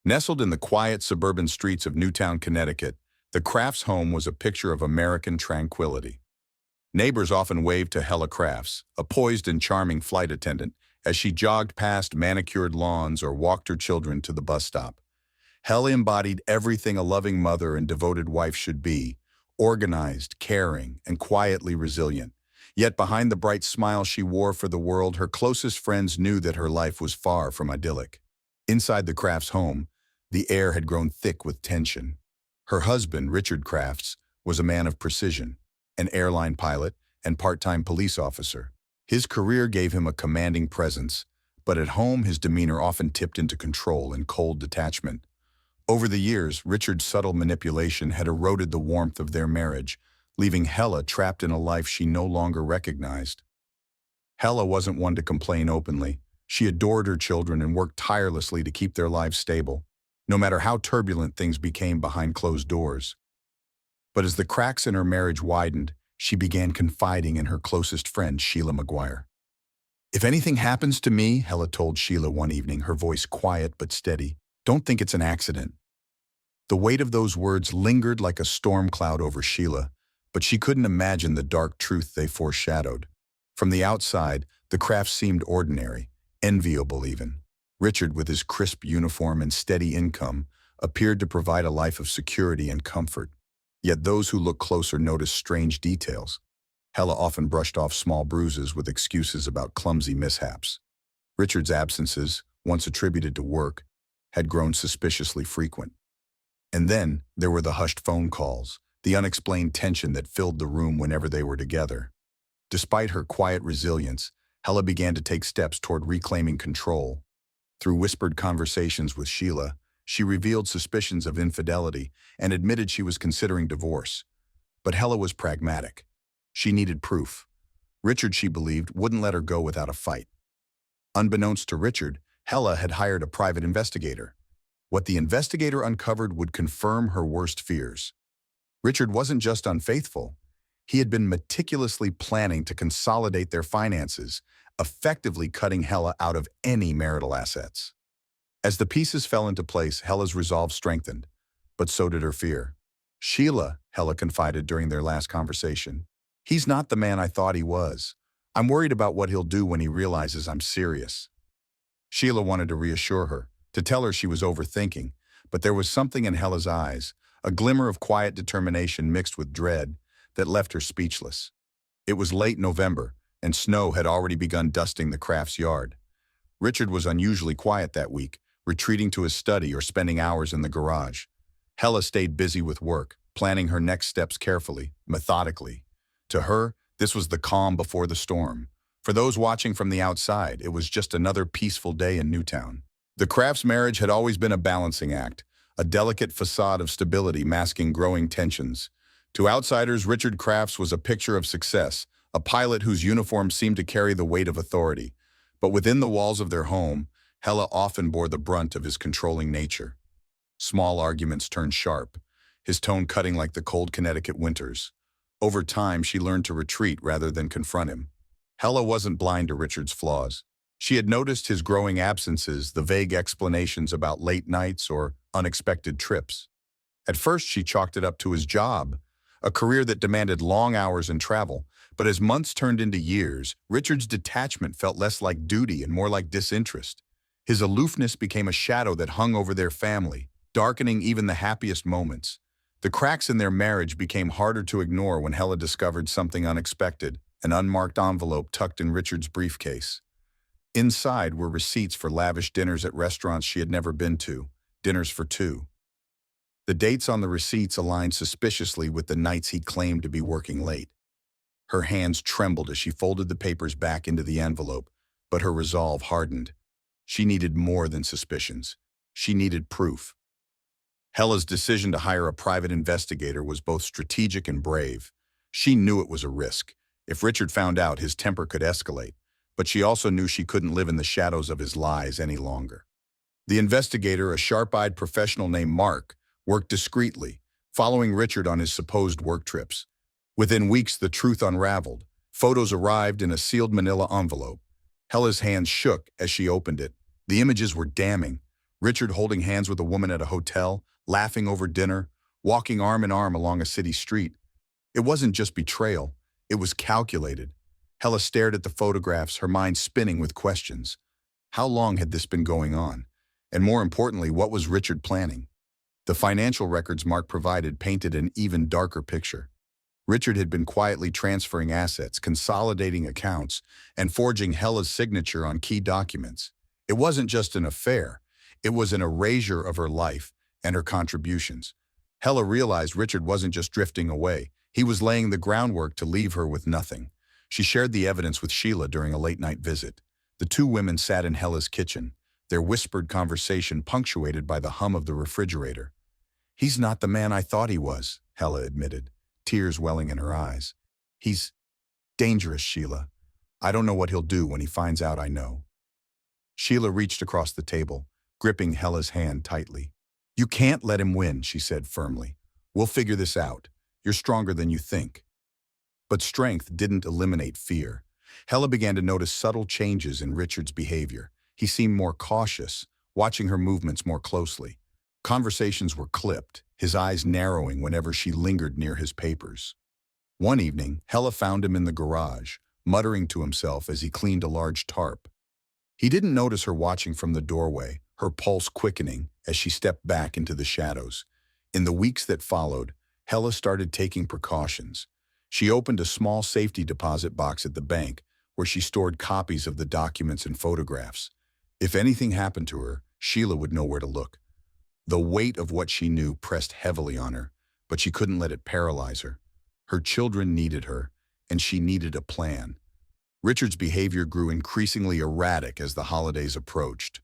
Nestled in the quiet suburban streets of Newtown, Connecticut, the Crafts home was a picture of American tranquility. Neighbors often waved to Helle Crafts, a poised and charming flight attendant, as she jogged past manicured lawns or walked her children to the bus stop. Helle embodied everything a loving mother and devoted wife should be: organized, caring, and quietly resilient. Yet behind the bright smile she wore for the world, her closest friends knew that her life was far from idyllic. Inside the Crafts home, the air had grown thick with tension. Her husband, Richard Crafts, was a man of precision, an airline pilot and part-time police officer. His career gave him a commanding presence, but at home his demeanor often tipped into control and cold detachment. Over the years, Richard's subtle manipulation had eroded the warmth of their marriage, leaving Hela trapped in a life she no longer recognized. Hela wasn't one to complain openly. She adored her children and worked tirelessly to keep their lives stable, no matter how turbulent things became behind closed doors. But as the cracks in her marriage widened, she began confiding in her closest friend, Sheila McGuire. "If anything happens to me," Hela told Sheila one evening, her voice quiet but steady, "don't think it's an accident." The weight of those words lingered like a storm cloud over Sheila, but she couldn't imagine the dark truth they foreshadowed. From the outside, the Crafts seemed ordinary, enviable even. Richard, with his crisp uniform and steady income, appeared to provide a life of security and comfort. Yet those who looked closer noticed strange details. Hela often brushed off small bruises with excuses about clumsy mishaps. Richard's absences, once attributed to work, had grown suspiciously frequent. And then there were the hushed phone calls, the unexplained tension that filled the room whenever they were together. Despite her quiet resilience, Hela began to take steps toward reclaiming control. Through whispered conversations with Sheila, she revealed suspicions of infidelity and admitted she was considering divorce. But Hela was pragmatic. She needed proof. Richard, she believed, wouldn't let her go without a fight. Unbeknownst to Richard, Hela had hired a private investigator. What the investigator uncovered would confirm her worst fears. Richard wasn't just unfaithful. He had been meticulously planning to consolidate their finances, effectively cutting Hela out of any marital assets. As the pieces fell into place, Hela's resolve strengthened, but so did her fear. "Sheila," Hela confided during their last conversation, "he's not the man I thought he was. I'm worried about what he'll do when he realizes I'm serious." Sheila wanted to reassure her, to tell her she was overthinking, but there was something in Hela's eyes, a glimmer of quiet determination mixed with dread, that left her speechless. It was late November, and snow had already begun dusting the Crafts' yard. Richard was unusually quiet that week, retreating to his study or spending hours in the garage. Hela stayed busy with work, planning her next steps carefully, methodically. To her, this was the calm before the storm. For those watching from the outside, it was just another peaceful day in Newtown. The Crafts' marriage had always been a balancing act, a delicate facade of stability masking growing tensions. To outsiders, Richard Crafts was a picture of success, a pilot whose uniform seemed to carry the weight of authority. But within the walls of their home, Hela often bore the brunt of his controlling nature. Small arguments turned sharp, his tone cutting like the cold Connecticut winters. Over time, she learned to retreat rather than confront him. Hela wasn't blind to Richard's flaws. She had noticed his growing absences, the vague explanations about late nights or unexpected trips. At first, she chalked it up to his job, a career that demanded long hours and travel. But as months turned into years, Richard's detachment felt less like duty and more like disinterest. His aloofness became a shadow that hung over their family, darkening even the happiest moments. The cracks in their marriage became harder to ignore when Hela discovered something unexpected, an unmarked envelope tucked in Richard's briefcase. Inside were receipts for lavish dinners at restaurants she had never been to, dinners for two. The dates on the receipts aligned suspiciously with the nights he claimed to be working late. Her hands trembled as she folded the papers back into the envelope, but her resolve hardened. She needed more than suspicions. She needed proof. Hela's decision to hire a private investigator was both strategic and brave. She knew it was a risk. If Richard found out, his temper could escalate, but she also knew she couldn't live in the shadows of his lies any longer. The investigator, a sharp-eyed professional named Mark, worked discreetly, following Richard on his supposed work trips. Within weeks, the truth unraveled. Photos arrived in a sealed manila envelope. Hela's hands shook as she opened it. The images were damning. Richard holding hands with a woman at a hotel, laughing over dinner, walking arm in arm along a city street. It wasn't just betrayal, it was calculated. Hela stared at the photographs, her mind spinning with questions. How long had this been going on? And more importantly, what was Richard planning? The financial records Mark provided painted an even darker picture. Richard had been quietly transferring assets, consolidating accounts, and forging Hela's signature on key documents. It wasn't just an affair, it was an erasure of her life and her contributions. Hela realized Richard wasn't just drifting away, he was laying the groundwork to leave her with nothing. She shared the evidence with Sheila during a late-night visit. The two women sat in Hela's kitchen, their whispered conversation punctuated by the hum of the refrigerator. "He's not the man I thought he was," Hela admitted, tears welling in her eyes. "He's dangerous, Sheila. I don't know what he'll do when he finds out I know." Sheila reached across the table, gripping Hela's hand tightly. "You can't let him win," she said firmly. "We'll figure this out. You're stronger than you think." But strength didn't eliminate fear. Hela began to notice subtle changes in Richard's behavior. He seemed more cautious, watching her movements more closely. Conversations were clipped, his eyes narrowing whenever she lingered near his papers. One evening, Hela found him in the garage, muttering to himself as he cleaned a large tarp. He didn't notice her watching from the doorway, her pulse quickening as she stepped back into the shadows. In the weeks that followed, Hela started taking precautions. She opened a small safety deposit box at the bank where she stored copies of the documents and photographs. If anything happened to her, Sheila would know where to look. The weight of what she knew pressed heavily on her, but she couldn't let it paralyze her. Her children needed her, and she needed a plan. Richard's behavior grew increasingly erratic as the holidays approached.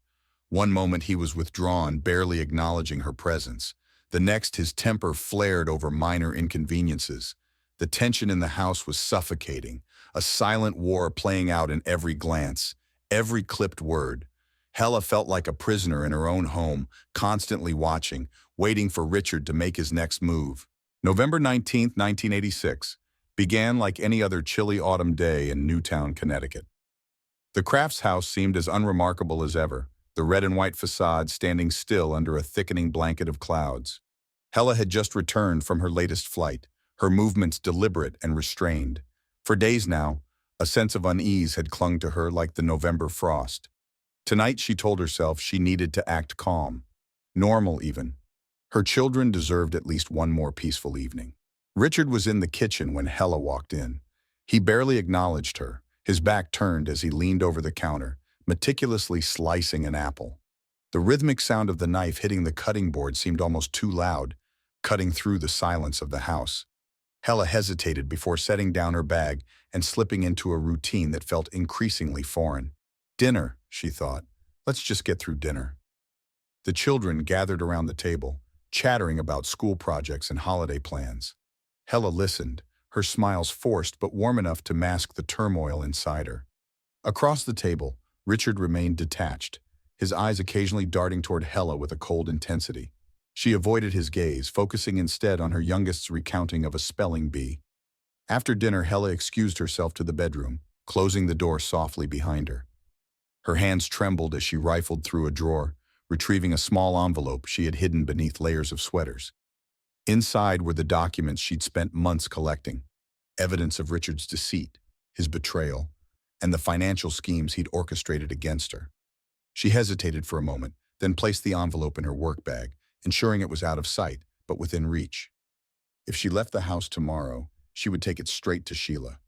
One moment he was withdrawn, barely acknowledging her presence. The next, his temper flared over minor inconveniences. The tension in the house was suffocating, a silent war playing out in every glance, every clipped word. Hela felt like a prisoner in her own home, constantly watching, waiting for Richard to make his next move. November 19, 1986, began like any other chilly autumn day in Newtown, Connecticut. The Crafts house seemed as unremarkable as ever, the red and white facade standing still under a thickening blanket of clouds. Hela had just returned from her latest flight, her movements deliberate and restrained. For days now, a sense of unease had clung to her like the November frost. Tonight, she told herself she needed to act calm, normal even. Her children deserved at least one more peaceful evening. Richard was in the kitchen when Hela walked in. He barely acknowledged her, his back turned as he leaned over the counter, meticulously slicing an apple. The rhythmic sound of the knife hitting the cutting board seemed almost too loud, cutting through the silence of the house. Hela hesitated before setting down her bag and slipping into a routine that felt increasingly foreign. Dinner, she thought. Let's just get through dinner. The children gathered around the table, chattering about school projects and holiday plans. Hela listened, her smiles forced but warm enough to mask the turmoil inside her. Across the table, Richard remained detached, his eyes occasionally darting toward Hela with a cold intensity. She avoided his gaze, focusing instead on her youngest's recounting of a spelling bee. After dinner, Hela excused herself to the bedroom, closing the door softly behind her. Her hands trembled as she rifled through a drawer, retrieving a small envelope she had hidden beneath layers of sweaters. Inside were the documents she'd spent months collecting, evidence of Richard's deceit, his betrayal, and the financial schemes he'd orchestrated against her. She hesitated for a moment, then placed the envelope in her work bag, ensuring it was out of sight, but within reach. If she left the house tomorrow, she would take it straight to Sheila.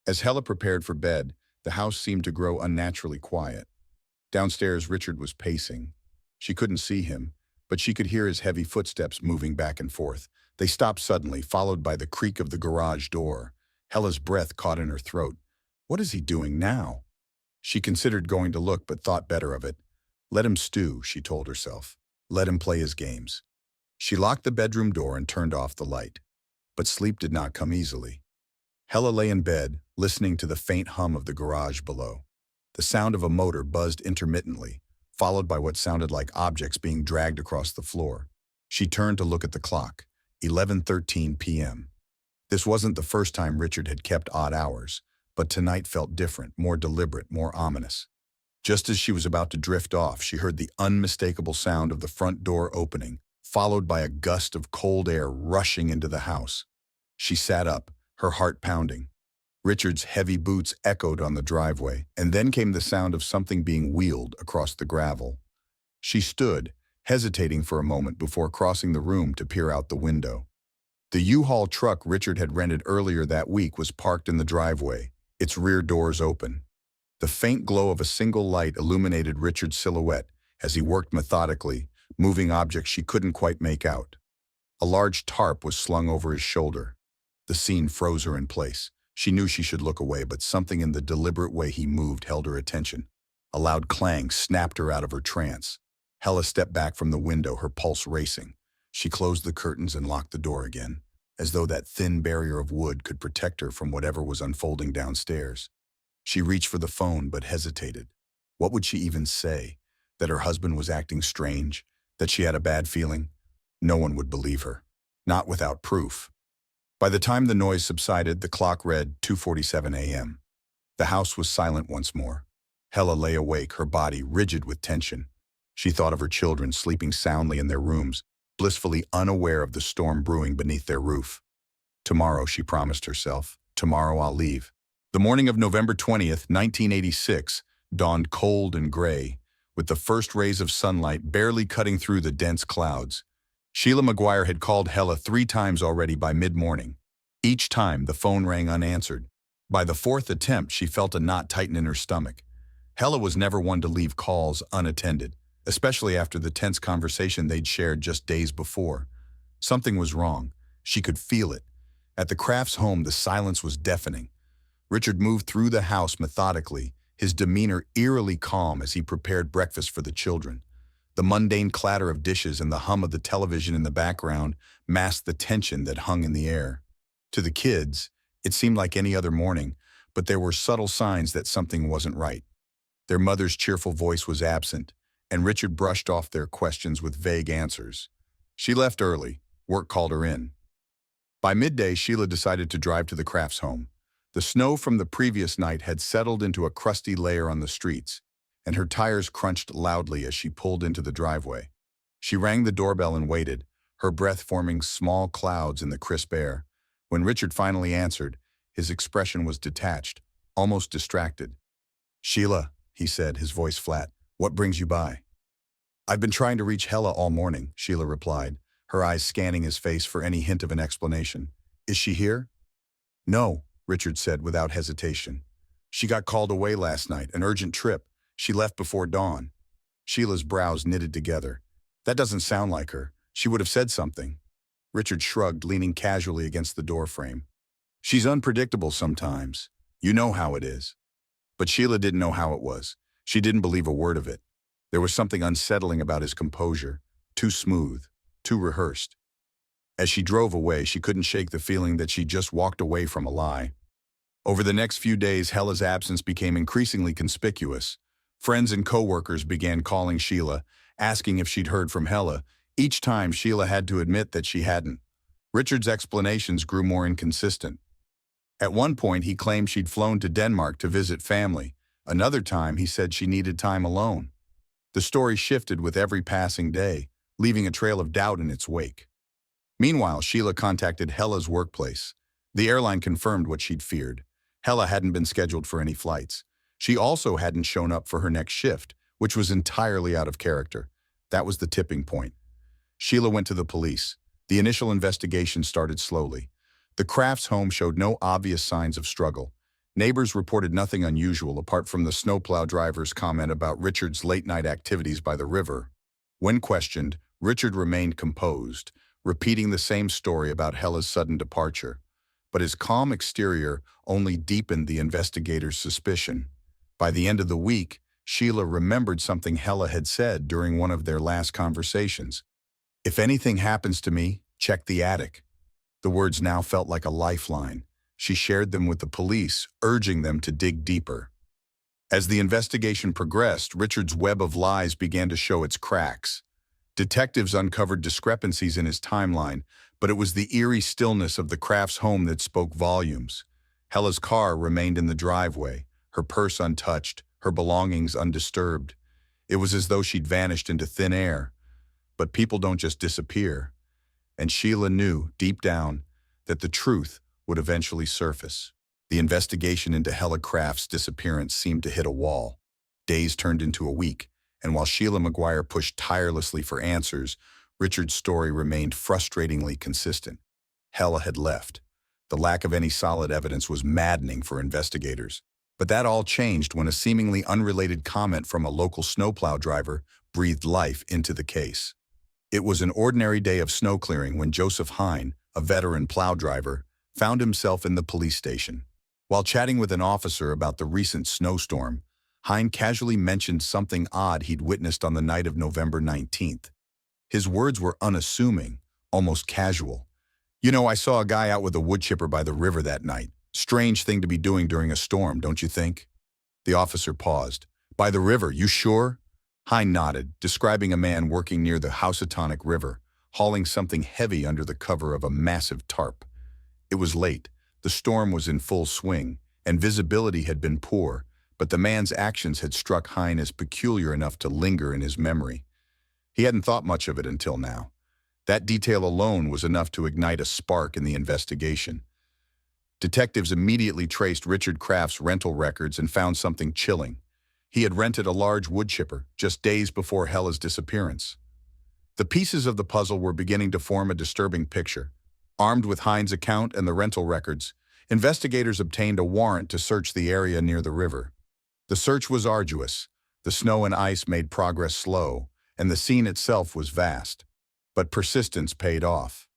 As Hela prepared for bed, the house seemed to grow unnaturally quiet. Downstairs, Richard was pacing. She couldn't see him, but she could hear his heavy footsteps moving back and forth. They stopped suddenly, followed by the creak of the garage door. Hela's breath caught in her throat. What is he doing now? She considered going to look, but thought better of it. Let him stew, she told herself. Let him play his games. She locked the bedroom door and turned off the light. But sleep did not come easily. Hela lay in bed, listening to the faint hum of the garage below. The sound of a motor buzzed intermittently, followed by what sounded like objects being dragged across the floor. She turned to look at the clock, 11:13 p.m. This wasn't the first time Richard had kept odd hours, but tonight felt different, more deliberate, more ominous. Just as she was about to drift off, she heard the unmistakable sound of the front door opening, followed by a gust of cold air rushing into the house. She sat up, her heart pounding. Richard's heavy boots echoed on the driveway, and then came the sound of something being wheeled across the gravel. She stood, hesitating for a moment before crossing the room to peer out the window. The U-Haul truck Richard had rented earlier that week was parked in the driveway, its rear doors open. The faint glow of a single light illuminated Richard's silhouette as he worked methodically, moving objects she couldn't quite make out. A large tarp was slung over his shoulder. The scene froze her in place. She knew she should look away, but something in the deliberate way he moved held her attention. A loud clang snapped her out of her trance. Hela stepped back from the window, her pulse racing. She closed the curtains and locked the door again, as though that thin barrier of wood could protect her from whatever was unfolding downstairs. She reached for the phone but hesitated. What would she even say? That her husband was acting strange? That she had a bad feeling? No one would believe her. Not without proof. By the time the noise subsided, the clock read 2:47 a.m. The house was silent once more. Hela lay awake, her body rigid with tension. She thought of her children sleeping soundly in their rooms, blissfully unaware of the storm brewing beneath their roof. Tomorrow, she promised herself. Tomorrow I'll leave. The morning of November 20th, 1986, dawned cold and gray, with the first rays of sunlight barely cutting through the dense clouds. Sheila McGuire had called Hela 3 times already by mid-morning. Each time, the phone rang unanswered. By the 4th attempt, she felt a knot tighten in her stomach. Hela was never one to leave calls unattended, especially after the tense conversation they'd shared just days before. Something was wrong. She could feel it. At the Crafts' home, the silence was deafening. Richard moved through the house methodically, his demeanor eerily calm as he prepared breakfast for the children. The mundane clatter of dishes and the hum of the television in the background masked the tension that hung in the air. To the kids, it seemed like any other morning, but there were subtle signs that something wasn't right. Their mother's cheerful voice was absent, and Richard brushed off their questions with vague answers. She left early. Work called her in. By midday, Sheila decided to drive to the Crafts' home. The snow from the previous night had settled into a crusty layer on the streets, and her tires crunched loudly as she pulled into the driveway. She rang the doorbell and waited, her breath forming small clouds in the crisp air. When Richard finally answered, his expression was detached, almost distracted. "Sheila," he said, his voice flat, "what brings you by?" "I've been trying to reach Hela all morning," Sheila replied, her eyes scanning his face for any hint of an explanation. "Is she here?" "No," Richard said without hesitation. "She got called away last night, an urgent trip. She left before dawn." Sheila's brows knitted together. "That doesn't sound like her. She would have said something." Richard shrugged, leaning casually against the doorframe. "She's unpredictable sometimes. You know how it is." But Sheila didn't know how it was. She didn't believe a word of it. There was something unsettling about his composure, too smooth, too rehearsed. As she drove away, she couldn't shake the feeling that she just walked away from a lie. Over the next few days, Hela's absence became increasingly conspicuous. Friends and co-workers began calling Sheila, asking if she'd heard from Hela. Each time, Sheila had to admit that she hadn't. Richard's explanations grew more inconsistent. At one point, he claimed she'd flown to Denmark to visit family. Another time, he said she needed time alone. The story shifted with every passing day, leaving a trail of doubt in its wake. Meanwhile, Sheila contacted Hela's workplace. The airline confirmed what she'd feared. Hela hadn't been scheduled for any flights. She also hadn't shown up for her next shift, which was entirely out of character. That was the tipping point. Sheila went to the police. The initial investigation started slowly. The Crafts' home showed no obvious signs of struggle. Neighbors reported nothing unusual apart from the snowplow driver's comment about Richard's late-night activities by the river. When questioned, Richard remained composed, repeating the same story about Hela's sudden departure. But his calm exterior only deepened the investigators' suspicion. By the end of the week, Sheila remembered something Hela had said during one of their last conversations. "If anything happens to me, check the attic." The words now felt like a lifeline. She shared them with the police, urging them to dig deeper. As the investigation progressed, Richard's web of lies began to show its cracks. Detectives uncovered discrepancies in his timeline, but it was the eerie stillness of the Crafts' home that spoke volumes. Hela's car remained in the driveway, her purse untouched, her belongings undisturbed. It was as though she'd vanished into thin air. But people don't just disappear. And Sheila knew, deep down, that the truth would eventually surface. The investigation into Helle Crafts' disappearance seemed to hit a wall. Days turned into a week, and while Sheila McGuire pushed tirelessly for answers, Richard's story remained frustratingly consistent. Hela had left. The lack of any solid evidence was maddening for investigators. But that all changed when a seemingly unrelated comment from a local snowplow driver breathed life into the case. It was an ordinary day of snow clearing when Joseph Hine, a veteran plow driver, found himself in the police station. While chatting with an officer about the recent snowstorm, Hine casually mentioned something odd he'd witnessed on the night of November 19th. His words were unassuming, almost casual. "You know, I saw a guy out with a woodchipper by the river that night. Strange thing to be doing during a storm, don't you think?" The officer paused. "By the river, you sure?" Hine nodded, describing a man working near the Housatonic River, hauling something heavy under the cover of a massive tarp. It was late, the storm was in full swing, and visibility had been poor, but the man's actions had struck Hine as peculiar enough to linger in his memory. He hadn't thought much of it until now. That detail alone was enough to ignite a spark in the investigation. Detectives immediately traced Richard Crafts' rental records and found something chilling. He had rented a large woodchipper just days before Hela's disappearance. The pieces of the puzzle were beginning to form a disturbing picture. Armed with Hine's account and the rental records, investigators obtained a warrant to search the area near the river. The search was arduous. The snow and ice made progress slow, and the scene itself was vast. But persistence paid off.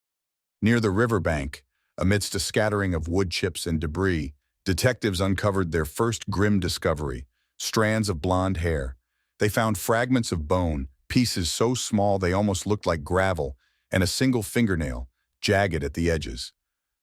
Near the riverbank, amidst a scattering of wood chips and debris, detectives uncovered their first grim discovery: strands of blonde hair. They found fragments of bone, pieces so small they almost looked like gravel, and a single fingernail, jagged at the edges.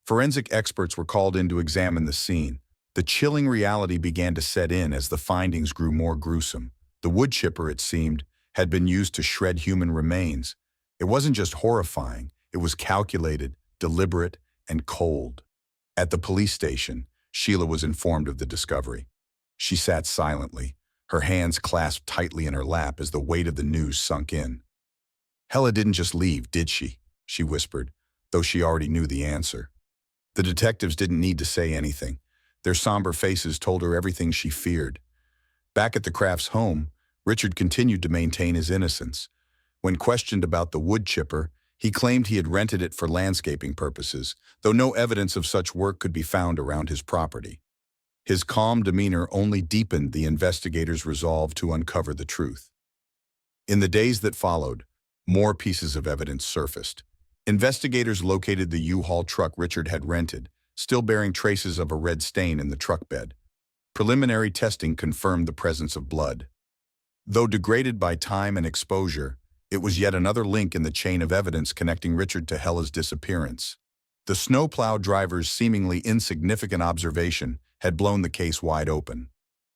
Forensic experts were called in to examine the scene. The chilling reality began to set in as the findings grew more gruesome. The woodchipper, it seemed, had been used to shred human remains. It wasn't just horrifying, it was calculated, deliberate, and cold. At the police station, Sheila was informed of the discovery. She sat silently, her hands clasped tightly in her lap as the weight of the news sunk in. "Hela didn't just leave, did she?" she whispered, though she already knew the answer. The detectives didn't need to say anything. Their somber faces told her everything she feared. Back at the Crafts' home, Richard continued to maintain his innocence. When questioned about the woodchipper, he claimed he had rented it for landscaping purposes, though no evidence of such work could be found around his property. His calm demeanor only deepened the investigators' resolve to uncover the truth. In the days that followed, more pieces of evidence surfaced. Investigators located the U-Haul truck Richard had rented, still bearing traces of a red stain in the truck bed. Preliminary testing confirmed the presence of blood. Though degraded by time and exposure, it was yet another link in the chain of evidence connecting Richard to Hela's disappearance. The snowplow driver's seemingly insignificant observation had blown the case wide open.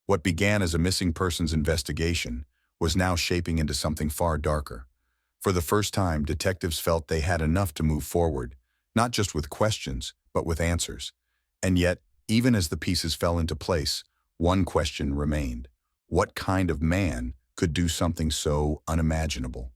What began as a missing persons investigation was now shaping into something far darker. For the first time, detectives felt they had enough to move forward, not just with questions, but with answers. And yet, even as the pieces fell into place, one question remained. What kind of man could do something so unimaginable?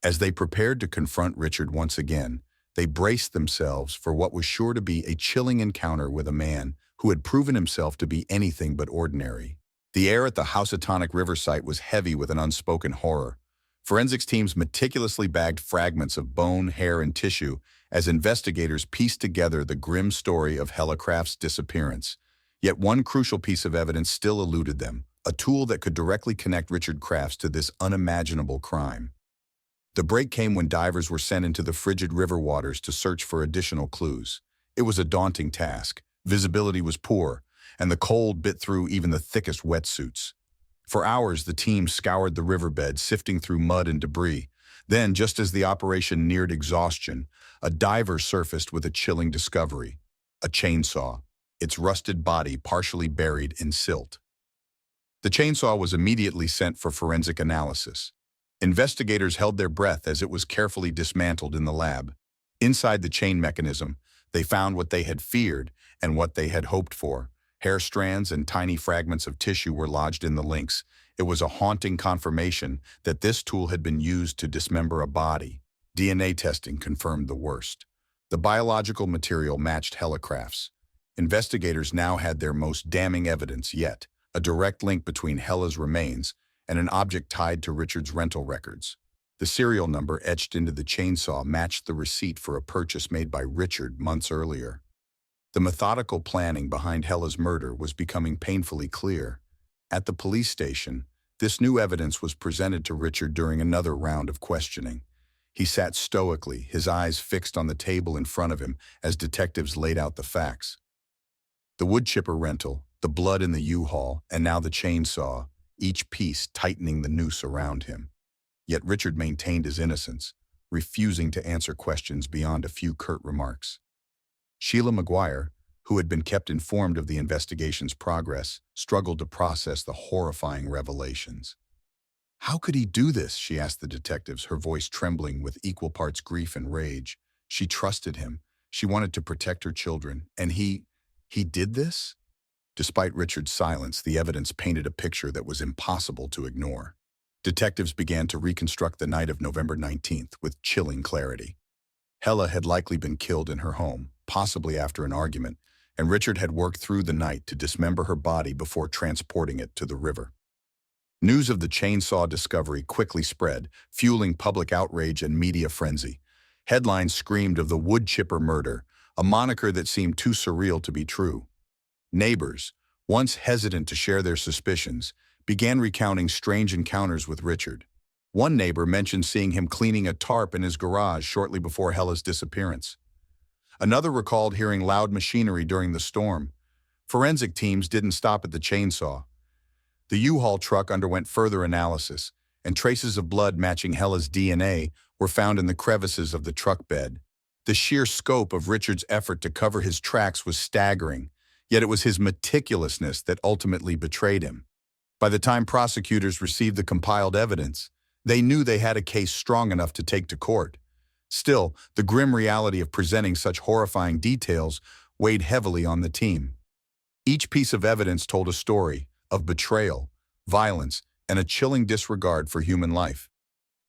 As they prepared to confront Richard once again, they braced themselves for what was sure to be a chilling encounter with a man who had proven himself to be anything but ordinary. The air at the Housatonic River site was heavy with an unspoken horror. Forensics teams meticulously bagged fragments of bone, hair, and tissue as investigators pieced together the grim story of Helle Crafts' disappearance. Yet one crucial piece of evidence still eluded them, a tool that could directly connect Richard Crafts to this unimaginable crime. The break came when divers were sent into the frigid river waters to search for additional clues. It was a daunting task. Visibility was poor, and the cold bit through even the thickest wetsuits. For hours, the team scoured the riverbed, sifting through mud and debris. Then, just as the operation neared exhaustion, a diver surfaced with a chilling discovery: a chainsaw, its rusted body partially buried in silt. The chainsaw was immediately sent for forensic analysis. Investigators held their breath as it was carefully dismantled in the lab. Inside the chain mechanism, they found what they had feared and what they had hoped for: Hair strands and tiny fragments of tissue were lodged in the links. It was a haunting confirmation that this tool had been used to dismember a body. DNA testing confirmed the worst. The biological material matched Helle Crafts. Investigators now had their most damning evidence yet, a direct link between Hela's remains and an object tied to Richard's rental records. The serial number etched into the chainsaw matched the receipt for a purchase made by Richard months earlier. The methodical planning behind Hela's murder was becoming painfully clear. At the police station, this new evidence was presented to Richard during another round of questioning. He sat stoically, his eyes fixed on the table in front of him as detectives laid out the facts. The Woodchipper rental, the blood in the U-Haul, and now the chainsaw, each piece tightening the noose around him. Yet Richard maintained his innocence, refusing to answer questions beyond a few curt remarks. Sheila Maguire, who had been kept informed of the investigation's progress, struggled to process the horrifying revelations. "How could he do this?" she asked the detectives, her voice trembling with equal parts grief and rage. She trusted him. She wanted to protect her children. And he did this? Despite Richard's silence, the evidence painted a picture that was impossible to ignore. Detectives began to reconstruct the night of November 19th with chilling clarity. Hela had likely been killed in her home, possibly after an argument, and Richard had worked through the night to dismember her body before transporting it to the river. News of the chainsaw discovery quickly spread, fueling public outrage and media frenzy. Headlines screamed of the Woodchipper murder, a moniker that seemed too surreal to be true. Neighbors, once hesitant to share their suspicions, began recounting strange encounters with Richard. One neighbor mentioned seeing him cleaning a tarp in his garage shortly before Hela's disappearance. Another recalled hearing loud machinery during the storm. Forensic teams didn't stop at the chainsaw. The U-Haul truck underwent further analysis, and traces of blood matching Hela's DNA were found in the crevices of the truck bed. The sheer scope of Richard's effort to cover his tracks was staggering, yet it was his meticulousness that ultimately betrayed him. By the time prosecutors received the compiled evidence, they knew they had a case strong enough to take to court. Still, the grim reality of presenting such horrifying details weighed heavily on the team. Each piece of evidence told a story of betrayal, violence, and a chilling disregard for human life.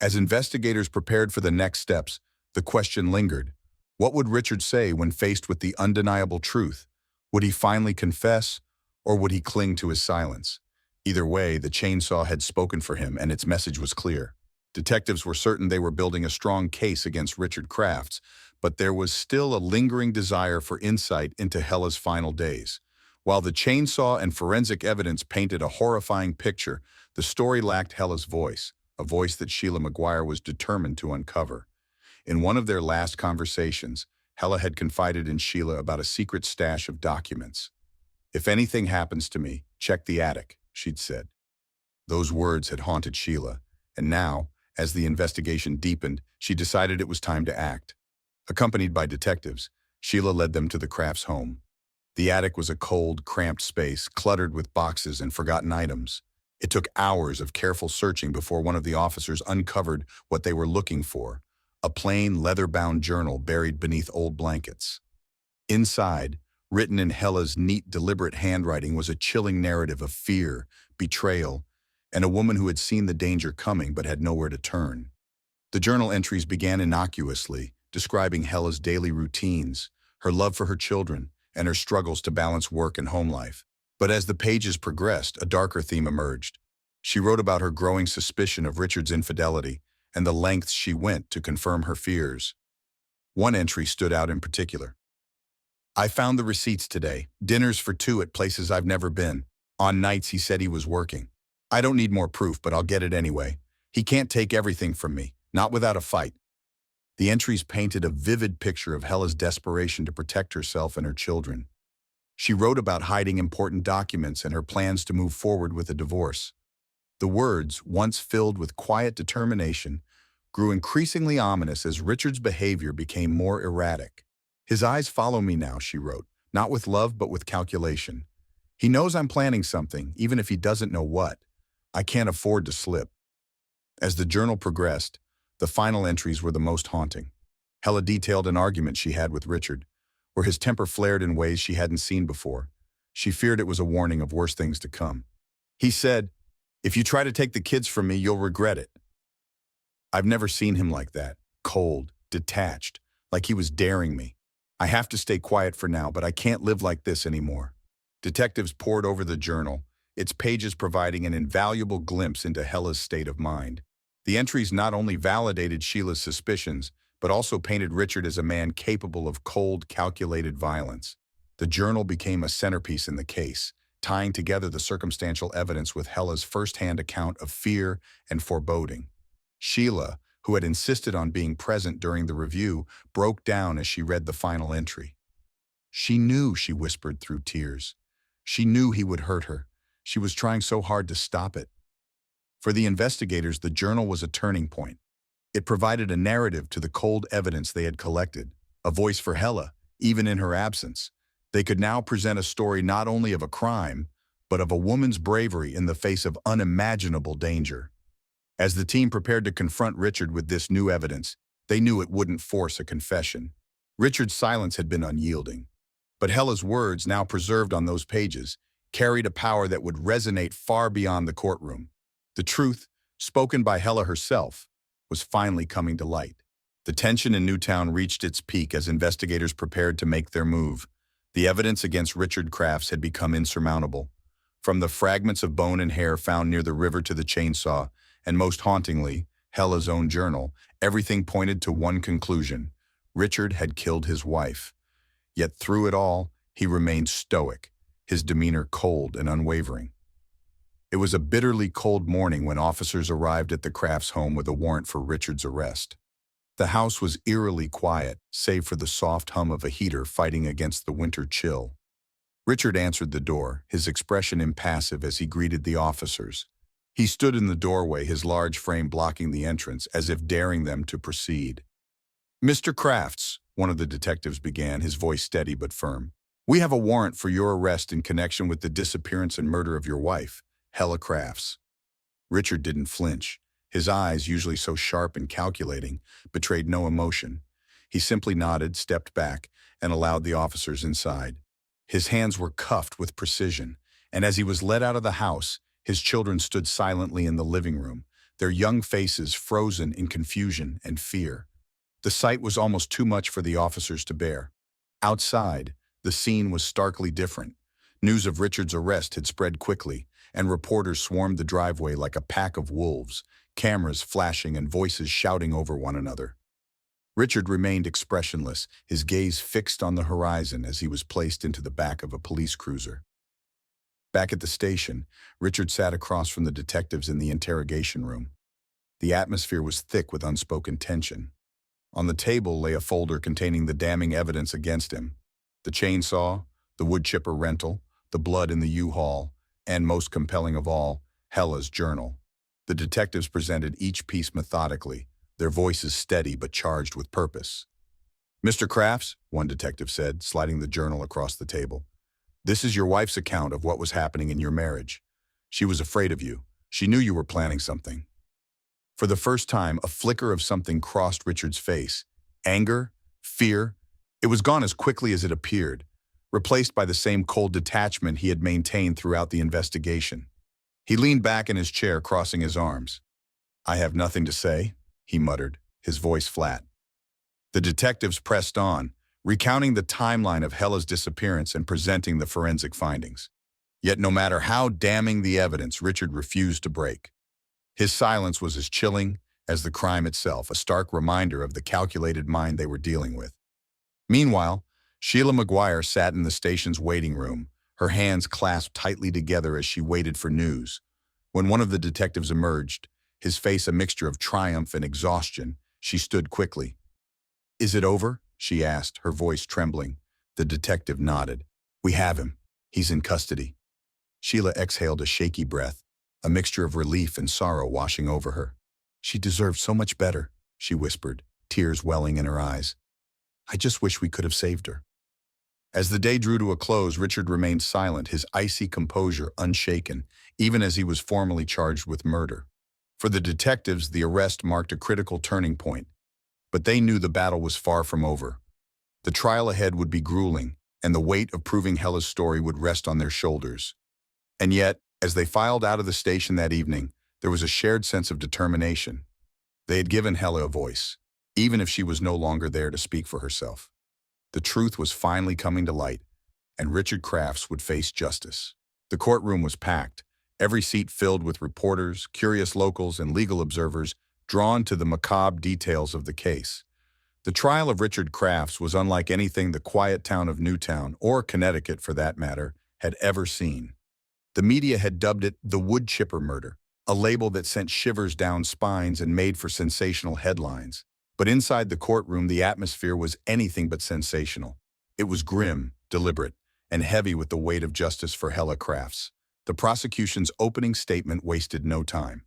As investigators prepared for the next steps, the question lingered. What would Richard say when faced with the undeniable truth? Would he finally confess, or would he cling to his silence? Either way, the chainsaw had spoken for him, and its message was clear. Detectives were certain they were building a strong case against Richard Crafts, but there was still a lingering desire for insight into Hela's final days. While the chainsaw and forensic evidence painted a horrifying picture, the story lacked Hela's voice, a voice that Sheila Maguire was determined to uncover. In one of their last conversations, Hela had confided in Sheila about a secret stash of documents. "If anything happens to me, check the attic," she'd said. Those words had haunted Sheila, and now, as the investigation deepened, she decided it was time to act. Accompanied by detectives, Sheila led them to the Crafts' home. The attic was a cold, cramped space, cluttered with boxes and forgotten items. It took hours of careful searching before one of the officers uncovered what they were looking for: a plain, leather-bound journal buried beneath old blankets. Inside, written in Hela's neat, deliberate handwriting, was a chilling narrative of fear, betrayal, and a woman who had seen the danger coming but had nowhere to turn. The journal entries began innocuously, describing Hela's daily routines, her love for her children, and her struggles to balance work and home life. But as the pages progressed, a darker theme emerged. She wrote about her growing suspicion of Richard's infidelity and the lengths she went to confirm her fears. One entry stood out in particular. "I found the receipts today, dinners for 2 at places I've never been. On nights he said he was working. I don't need more proof, but I'll get it anyway. He can't take everything from me, not without a fight." The entries painted a vivid picture of Hela's desperation to protect herself and her children. She wrote about hiding important documents and her plans to move forward with a divorce. The words, once filled with quiet determination, grew increasingly ominous as Richard's behavior became more erratic. "His eyes follow me now," she wrote, "not with love but with calculation. He knows I'm planning something, even if he doesn't know what. I can't afford to slip." As the journal progressed, the final entries were the most haunting. Hela detailed an argument she had with Richard, where his temper flared in ways she hadn't seen before. She feared it was a warning of worse things to come. He said, "If you try to take the kids from me, you'll regret it." I've never seen him like that, cold, detached, like he was daring me. I have to stay quiet for now, but I can't live like this anymore. Detectives pored over the journal, its pages providing an invaluable glimpse into Hela's state of mind. The entries not only validated Sheila's suspicions, but also painted Richard as a man capable of cold, calculated violence. The journal became a centerpiece in the case, tying together the circumstantial evidence with Hela's first-hand account of fear and foreboding. Sheila, who had insisted on being present during the review, broke down as she read the final entry. She knew, she whispered through tears. She knew he would hurt her. She was trying so hard to stop it. For the investigators, the journal was a turning point. It provided a narrative to the cold evidence they had collected, a voice for Hela, even in her absence. They could now present a story not only of a crime, but of a woman's bravery in the face of unimaginable danger. As the team prepared to confront Richard with this new evidence, they knew it wouldn't force a confession. Richard's silence had been unyielding. But Hela's words, now preserved on those pages, carried a power that would resonate far beyond the courtroom. The truth, spoken by Hela herself, was finally coming to light. The tension in Newtown reached its peak as investigators prepared to make their move. The evidence against Richard Crafts had become insurmountable. From the fragments of bone and hair found near the river to the chainsaw, and most hauntingly, Hela's own journal, everything pointed to one conclusion: Richard had killed his wife. Yet through it all, he remained stoic, his demeanor cold and unwavering. It was a bitterly cold morning when officers arrived at the Crafts home with a warrant for Richard's arrest. The house was eerily quiet, save for the soft hum of a heater fighting against the winter chill. Richard answered the door, his expression impassive as he greeted the officers. He stood in the doorway, his large frame blocking the entrance, as if daring them to proceed. "Mr. Crafts," one of the detectives began, his voice steady but firm, "we have a warrant for your arrest in connection with the disappearance and murder of your wife, Helle Crafts." Richard didn't flinch. His eyes, usually so sharp and calculating, betrayed no emotion. He simply nodded, stepped back, and allowed the officers inside. His hands were cuffed with precision, and as he was led out of the house, his children stood silently in the living room, their young faces frozen in confusion and fear. The sight was almost too much for the officers to bear. Outside, the scene was starkly different. News of Richard's arrest had spread quickly, and reporters swarmed the driveway like a pack of wolves, cameras flashing and voices shouting over one another. Richard remained expressionless, his gaze fixed on the horizon as he was placed into the back of a police cruiser. Back at the station, Richard sat across from the detectives in the interrogation room. The atmosphere was thick with unspoken tension. On the table lay a folder containing the damning evidence against him: the chainsaw, the Woodchipper rental, the blood in the U-Haul, and, most compelling of all, Hela's journal. The detectives presented each piece methodically, their voices steady but charged with purpose. "Mr. Crafts," one detective said, sliding the journal across the table, "this is your wife's account of what was happening in your marriage. She was afraid of you. She knew you were planning something." For the first time, a flicker of something crossed Richard's face. Anger? Fear? It was gone as quickly as it appeared, replaced by the same cold detachment he had maintained throughout the investigation. He leaned back in his chair, crossing his arms. "I have nothing to say," he muttered, his voice flat. The detectives pressed on, recounting the timeline of Hela's disappearance and presenting the forensic findings. Yet no matter how damning the evidence, Richard refused to break. His silence was as chilling as the crime itself, a stark reminder of the calculated mind they were dealing with. Meanwhile, Sheila McGuire sat in the station's waiting room, her hands clasped tightly together as she waited for news. When one of the detectives emerged, his face a mixture of triumph and exhaustion, she stood quickly. "Is it over?" she asked, her voice trembling. The detective nodded. "We have him. He's in custody." Sheila exhaled a shaky breath, a mixture of relief and sorrow washing over her. "She deserved so much better," she whispered, tears welling in her eyes. "I just wish we could have saved her." As the day drew to a close, Richard remained silent, his icy composure unshaken, even as he was formally charged with murder. For the detectives, the arrest marked a critical turning point, but they knew the battle was far from over. The trial ahead would be grueling, and the weight of proving Hela's story would rest on their shoulders. And yet, as they filed out of the station that evening, there was a shared sense of determination. They had given Hela a voice, even if she was no longer there to speak for herself. The truth was finally coming to light, and Richard Crafts would face justice. The courtroom was packed, every seat filled with reporters, curious locals, and legal observers drawn to the macabre details of the case. The trial of Richard Crafts was unlike anything the quiet town of Newtown, or Connecticut for that matter, had ever seen. The media had dubbed it the Woodchipper murder, a label that sent shivers down spines and made for sensational headlines. But inside the courtroom, the atmosphere was anything but sensational. It was grim, deliberate, and heavy with the weight of justice for Helle Crafts. The prosecution's opening statement wasted no time.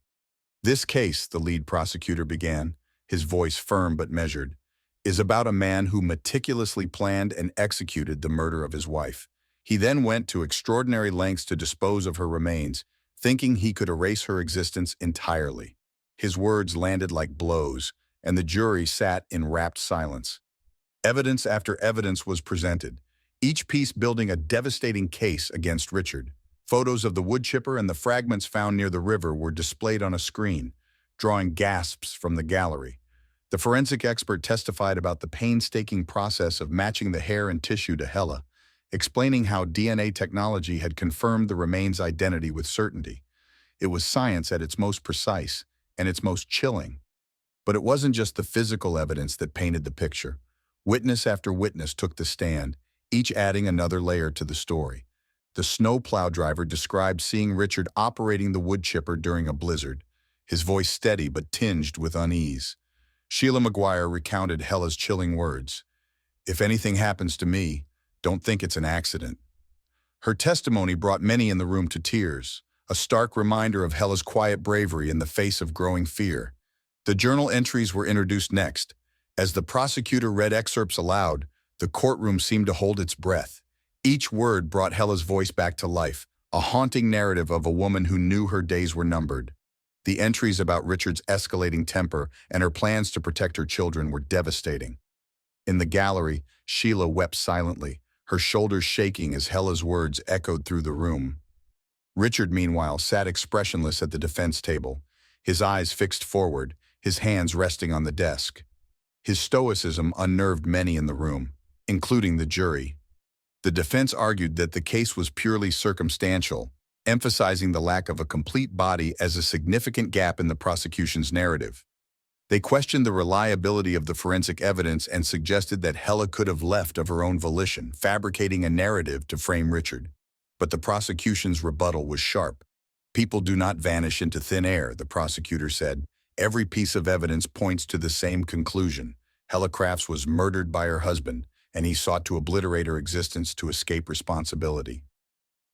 "This case," the lead prosecutor began, his voice firm but measured, "is about a man who meticulously planned and executed the murder of his wife. He then went to extraordinary lengths to dispose of her remains, thinking he could erase her existence entirely." His words landed like blows, and the jury sat in rapt silence. Evidence after evidence was presented, each piece building a devastating case against Richard. Photos of the woodchipper and the fragments found near the river were displayed on a screen, drawing gasps from the gallery. The forensic expert testified about the painstaking process of matching the hair and tissue to Hela, explaining how DNA technology had confirmed the remains' identity with certainty. It was science at its most precise and its most chilling. But it wasn't just the physical evidence that painted the picture. Witness after witness took the stand, each adding another layer to the story. The snowplow driver described seeing Richard operating the woodchipper during a blizzard, his voice steady but tinged with unease. Sheila McGuire recounted Hela's chilling words, "If anything happens to me, don't think it's an accident." Her testimony brought many in the room to tears, a stark reminder of Hela's quiet bravery in the face of growing fear. The journal entries were introduced next. As the prosecutor read excerpts aloud, the courtroom seemed to hold its breath. Each word brought Hela's voice back to life, a haunting narrative of a woman who knew her days were numbered. The entries about Richard's escalating temper and her plans to protect her children were devastating. In the gallery, Sheila wept silently, her shoulders shaking as Hela's words echoed through the room. Richard, meanwhile, sat expressionless at the defense table, his eyes fixed forward, his hands resting on the desk. His stoicism unnerved many in the room, including the jury. The defense argued that the case was purely circumstantial, emphasizing the lack of a complete body as a significant gap in the prosecution's narrative. They questioned the reliability of the forensic evidence and suggested that Hela could have left of her own volition, fabricating a narrative to frame Richard. But the prosecution's rebuttal was sharp. "People do not vanish into thin air," the prosecutor said. "Every piece of evidence points to the same conclusion. Helle Crafts was murdered by her husband, and he sought to obliterate her existence to escape responsibility."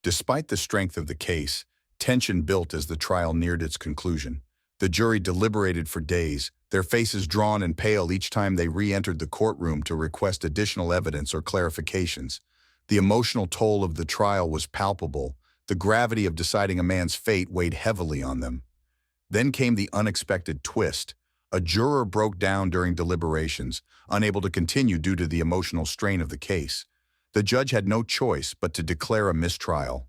Despite the strength of the case, tension built as the trial neared its conclusion. The jury deliberated for days, their faces drawn and pale each time they re-entered the courtroom to request additional evidence or clarifications. The emotional toll of the trial was palpable. The gravity of deciding a man's fate weighed heavily on them. Then came the unexpected twist. A juror broke down during deliberations, unable to continue due to the emotional strain of the case. The judge had no choice but to declare a mistrial.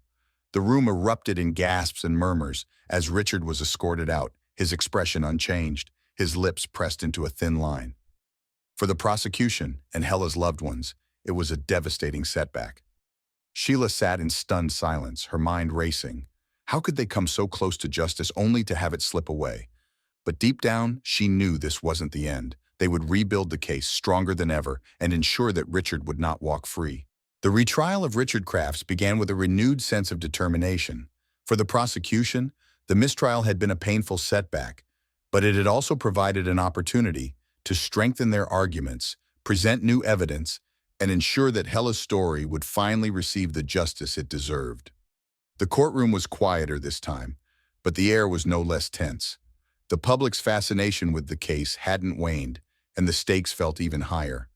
The room erupted in gasps and murmurs as Richard was escorted out, his expression unchanged, his lips pressed into a thin line. For the prosecution and Hela's loved ones, it was a devastating setback. Sheila sat in stunned silence, her mind racing. How could they come so close to justice only to have it slip away? But deep down, she knew this wasn't the end. They would rebuild the case stronger than ever and ensure that Richard would not walk free. The retrial of Richard Crafts began with a renewed sense of determination. For the prosecution, the mistrial had been a painful setback, but it had also provided an opportunity to strengthen their arguments, present new evidence, and ensure that Hela's story would finally receive the justice it deserved. The courtroom was quieter this time, but the air was no less tense. The public's fascination with the case hadn't waned, and the stakes felt even higher.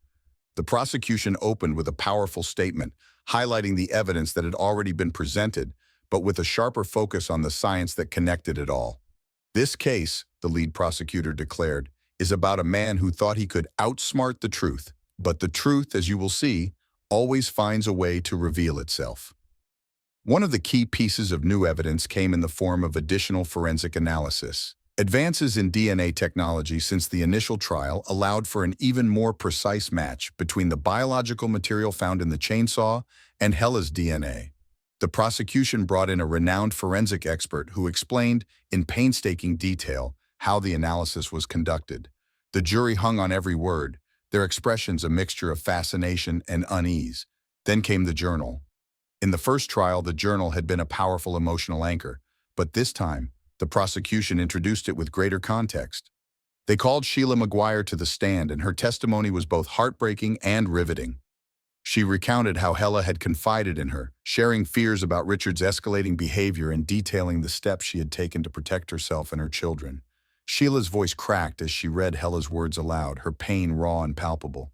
The prosecution opened with a powerful statement, highlighting the evidence that had already been presented, but with a sharper focus on the science that connected it all. "This case," the lead prosecutor declared, "is about a man who thought he could outsmart the truth. But the truth, as you will see, always finds a way to reveal itself. One of the key pieces of new evidence came in the form of additional forensic analysis. Advances in DNA technology since the initial trial allowed for an even more precise match between the biological material found in the chainsaw and Hela's DNA. The prosecution brought in a renowned forensic expert who explained in painstaking detail how the analysis was conducted. The jury hung on every word, their expressions a mixture of fascination and unease. Then came the journal. In the first trial, the journal had been a powerful emotional anchor, but this time, the prosecution introduced it with greater context. They called Sheila Maguire to the stand, and her testimony was both heartbreaking and riveting. She recounted how Hela had confided in her, sharing fears about Richard's escalating behavior and detailing the steps she had taken to protect herself and her children. Sheila's voice cracked as she read Hela's words aloud, her pain raw and palpable.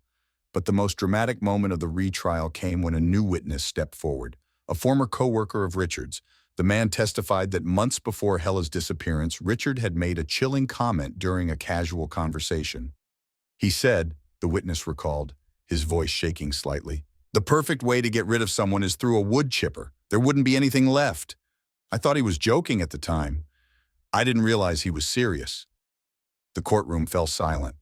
But the most dramatic moment of the retrial came when a new witness stepped forward, a former co-worker of Richard's. The man testified that months before Hela's disappearance, Richard had made a chilling comment during a casual conversation. He said, the witness recalled, his voice shaking slightly, "The perfect way to get rid of someone is through a wood chipper. There wouldn't be anything left." I thought he was joking at the time. I didn't realize he was serious. The courtroom fell silent.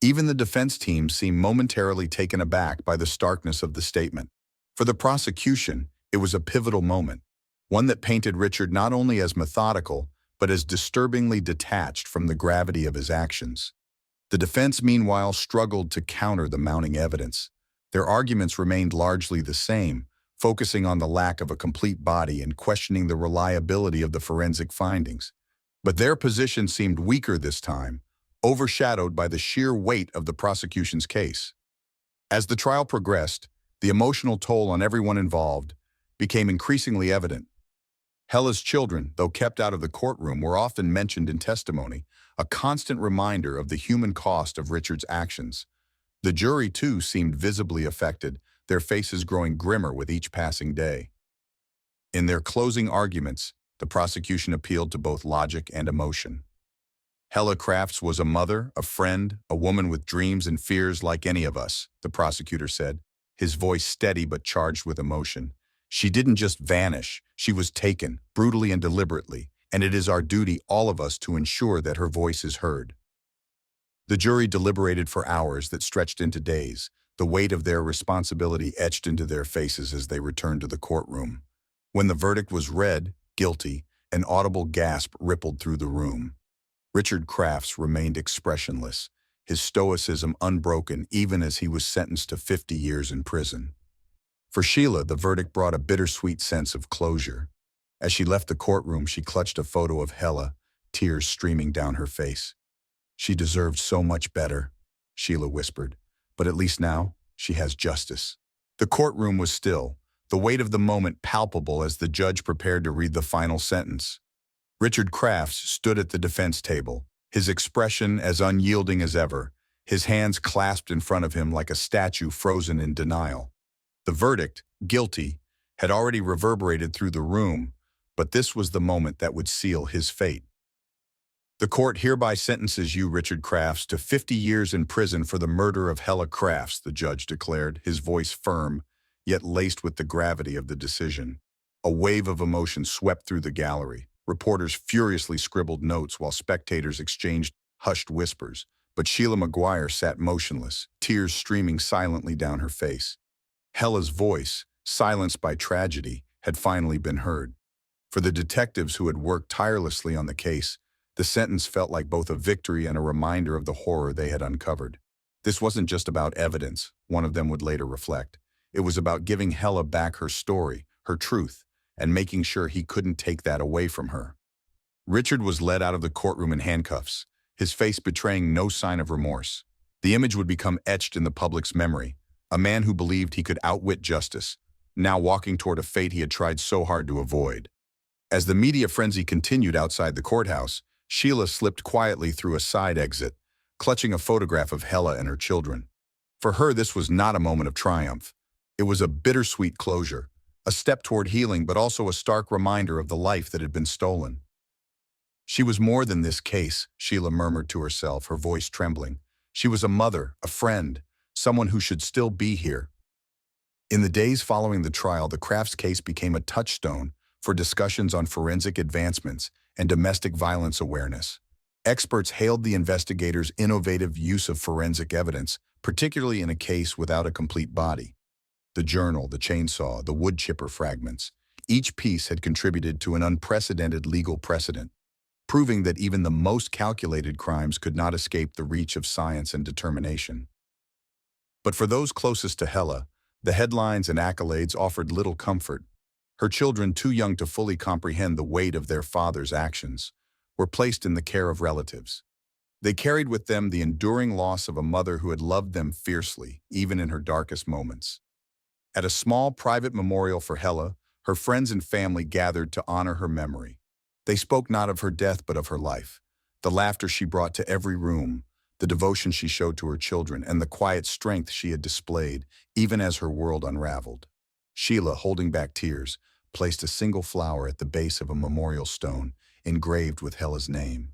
Even the defense team seemed momentarily taken aback by the starkness of the statement. For the prosecution, it was a pivotal moment, one that painted Richard not only as methodical, but as disturbingly detached from the gravity of his actions. The defense, meanwhile, struggled to counter the mounting evidence. Their arguments remained largely the same, focusing on the lack of a complete body and questioning the reliability of the forensic findings. But their position seemed weaker this time, overshadowed by the sheer weight of the prosecution's case. As the trial progressed, the emotional toll on everyone involved became increasingly evident. Hela's children, though kept out of the courtroom, were often mentioned in testimony, a constant reminder of the human cost of Richard's actions. The jury, too, seemed visibly affected, their faces growing grimmer with each passing day. In their closing arguments, the prosecution appealed to both logic and emotion. Helle Crafts was a mother, a friend, a woman with dreams and fears like any of us, the prosecutor said, his voice steady but charged with emotion. She didn't just vanish, she was taken, brutally and deliberately, and it is our duty, all of us, to ensure that her voice is heard. The jury deliberated for hours that stretched into days, the weight of their responsibility etched into their faces as they returned to the courtroom. When the verdict was read, guilty, an audible gasp rippled through the room. Richard Crafts remained expressionless, his stoicism unbroken even as he was sentenced to 50 years in prison. For Sheila, the verdict brought a bittersweet sense of closure. As she left the courtroom, she clutched a photo of Hela, tears streaming down her face. "She deserved so much better," Sheila whispered, "but at least now she has justice." The courtroom was still, the weight of the moment palpable as the judge prepared to read the final sentence. Richard Crafts stood at the defense table, his expression as unyielding as ever, his hands clasped in front of him like a statue frozen in denial. The verdict, guilty, had already reverberated through the room, but this was the moment that would seal his fate. "The court hereby sentences you, Richard Crafts, to 50 years in prison for the murder of Helle Crafts," the judge declared, his voice firm, yet laced with the gravity of the decision. A wave of emotion swept through the gallery. Reporters furiously scribbled notes while spectators exchanged hushed whispers, but Sheila Maguire sat motionless, tears streaming silently down her face. Hela's voice, silenced by tragedy, had finally been heard. For the detectives who had worked tirelessly on the case, the sentence felt like both a victory and a reminder of the horror they had uncovered. This wasn't just about evidence, one of them would later reflect. It was about giving Hela back her story, her truth, and making sure he couldn't take that away from her. Richard was led out of the courtroom in handcuffs, his face betraying no sign of remorse. The image would become etched in the public's memory, a man who believed he could outwit justice, now walking toward a fate he had tried so hard to avoid. As the media frenzy continued outside the courthouse, Sheila slipped quietly through a side exit, clutching a photograph of Hela and her children. For her, this was not a moment of triumph. It was a bittersweet closure, a step toward healing, but also a stark reminder of the life that had been stolen. She was more than this case, Sheila murmured to herself, her voice trembling. She was a mother, a friend, someone who should still be here. In the days following the trial, the Crafts case became a touchstone for discussions on forensic advancements and domestic violence awareness. Experts hailed the investigators' innovative use of forensic evidence, particularly in a case without a complete body. The journal, the chainsaw, the woodchipper fragments, each piece had contributed to an unprecedented legal precedent, proving that even the most calculated crimes could not escape the reach of science and determination. But for those closest to Hela, the headlines and accolades offered little comfort. Her children, too young to fully comprehend the weight of their father's actions, were placed in the care of relatives. They carried with them the enduring loss of a mother who had loved them fiercely, even in her darkest moments. At a small private memorial for Hela, her friends and family gathered to honor her memory. They spoke not of her death but of her life, the laughter she brought to every room, the devotion she showed to her children, and the quiet strength she had displayed, even as her world unraveled. Sheila, holding back tears, placed a single flower at the base of a memorial stone, engraved with Hela's name.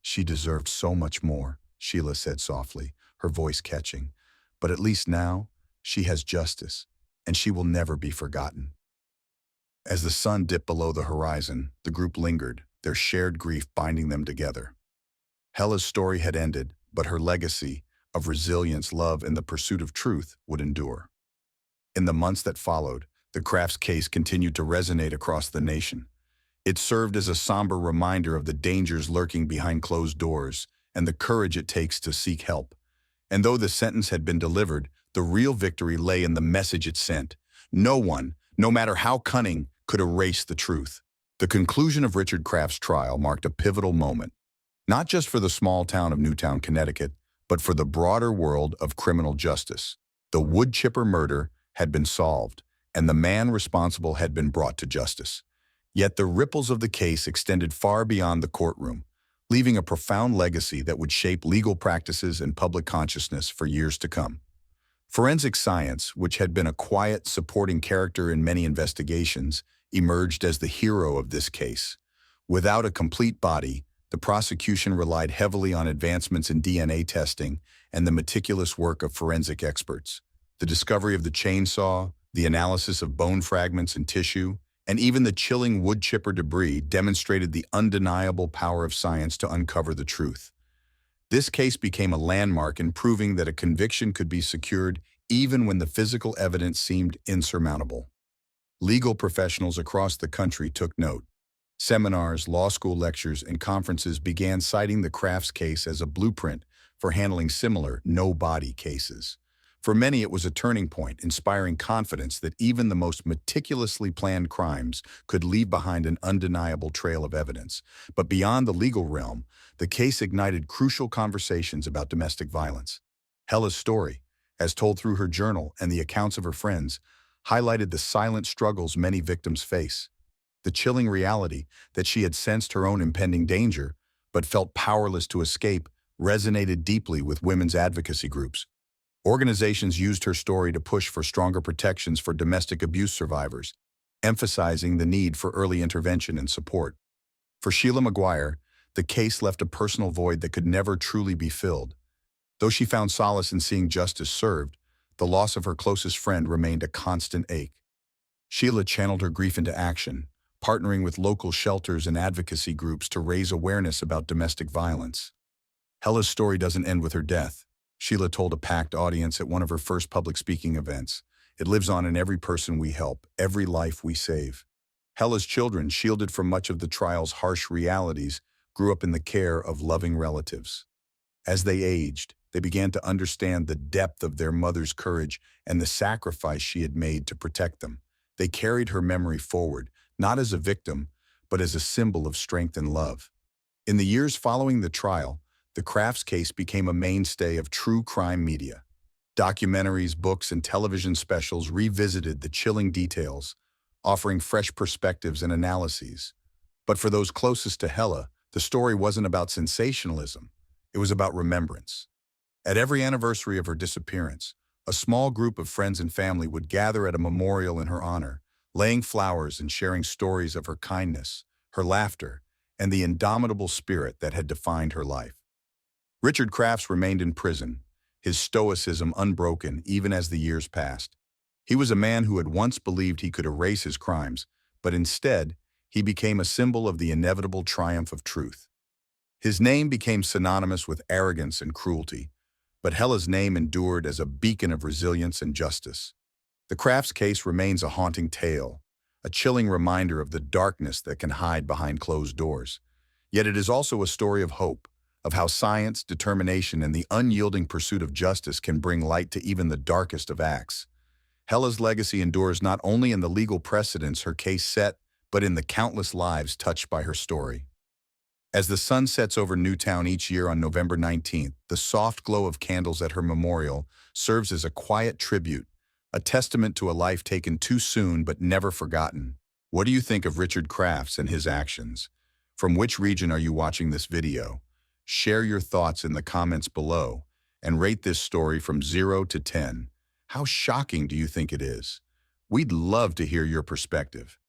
"She deserved so much more," Sheila said softly, her voice catching. "But at least now, she has justice, and she will never be forgotten." As the sun dipped below the horizon, the group lingered, their shared grief binding them together. Hela's story had ended, but her legacy of resilience, love, and the pursuit of truth would endure. In the months that followed, the Crafts case continued to resonate across the nation. It served as a somber reminder of the dangers lurking behind closed doors and the courage it takes to seek help. And though the sentence had been delivered, the real victory lay in the message it sent. No one, no matter how cunning, could erase the truth. The conclusion of Richard Crafts' trial marked a pivotal moment, not just for the small town of Newtown, Connecticut, but for the broader world of criminal justice. The Woodchipper murder had been solved, and the man responsible had been brought to justice. Yet the ripples of the case extended far beyond the courtroom, leaving a profound legacy that would shape legal practices and public consciousness for years to come. Forensic science, which had been a quiet, supporting character in many investigations, emerged as the hero of this case. Without a complete body, the prosecution relied heavily on advancements in DNA testing and the meticulous work of forensic experts. The discovery of the chainsaw, the analysis of bone fragments and tissue, and even the chilling woodchipper debris demonstrated the undeniable power of science to uncover the truth. This case became a landmark in proving that a conviction could be secured even when the physical evidence seemed insurmountable. Legal professionals across the country took note. Seminars, law school lectures, and conferences began citing the Crafts case as a blueprint for handling similar no-body cases. For many, it was a turning point, inspiring confidence that even the most meticulously planned crimes could leave behind an undeniable trail of evidence. But beyond the legal realm, the case ignited crucial conversations about domestic violence. Hela's story, as told through her journal and the accounts of her friends, highlighted the silent struggles many victims face. The chilling reality that she had sensed her own impending danger, but felt powerless to escape, resonated deeply with women's advocacy groups. Organizations used her story to push for stronger protections for domestic abuse survivors, emphasizing the need for early intervention and support. For Sheila McGuire, the case left a personal void that could never truly be filled. Though she found solace in seeing justice served, the loss of her closest friend remained a constant ache. Sheila channeled her grief into action, partnering with local shelters and advocacy groups to raise awareness about domestic violence. Hela's story doesn't end with her death. Sheila told a packed audience at one of her first public speaking events. It lives on in every person we help, every life we save. Hela's children, shielded from much of the trial's harsh realities, grew up in the care of loving relatives. As they aged, they began to understand the depth of their mother's courage and the sacrifice she had made to protect them. They carried her memory forward, not as a victim, but as a symbol of strength and love. In the years following the trial, the Crafts case became a mainstay of true crime media. Documentaries, books, and television specials revisited the chilling details, offering fresh perspectives and analyses. But for those closest to Hela, the story wasn't about sensationalism. It was about remembrance. At every anniversary of her disappearance, a small group of friends and family would gather at a memorial in her honor, laying flowers and sharing stories of her kindness, her laughter, and the indomitable spirit that had defined her life. Richard Crafts remained in prison, his stoicism unbroken even as the years passed. He was a man who had once believed he could erase his crimes, but instead, he became a symbol of the inevitable triumph of truth. His name became synonymous with arrogance and cruelty, but Hela's name endured as a beacon of resilience and justice. The Crafts case remains a haunting tale, a chilling reminder of the darkness that can hide behind closed doors. Yet it is also a story of hope, of how science, determination, and the unyielding pursuit of justice can bring light to even the darkest of acts. Hela's legacy endures not only in the legal precedents her case set, but in the countless lives touched by her story. As the sun sets over Newtown each year on November 19th, the soft glow of candles at her memorial serves as a quiet tribute, a testament to a life taken too soon but never forgotten. What do you think of Richard Crafts and his actions? From which region are you watching this video? Share your thoughts in the comments below and rate this story from 0 to 10. How shocking do you think it is? We'd love to hear your perspective.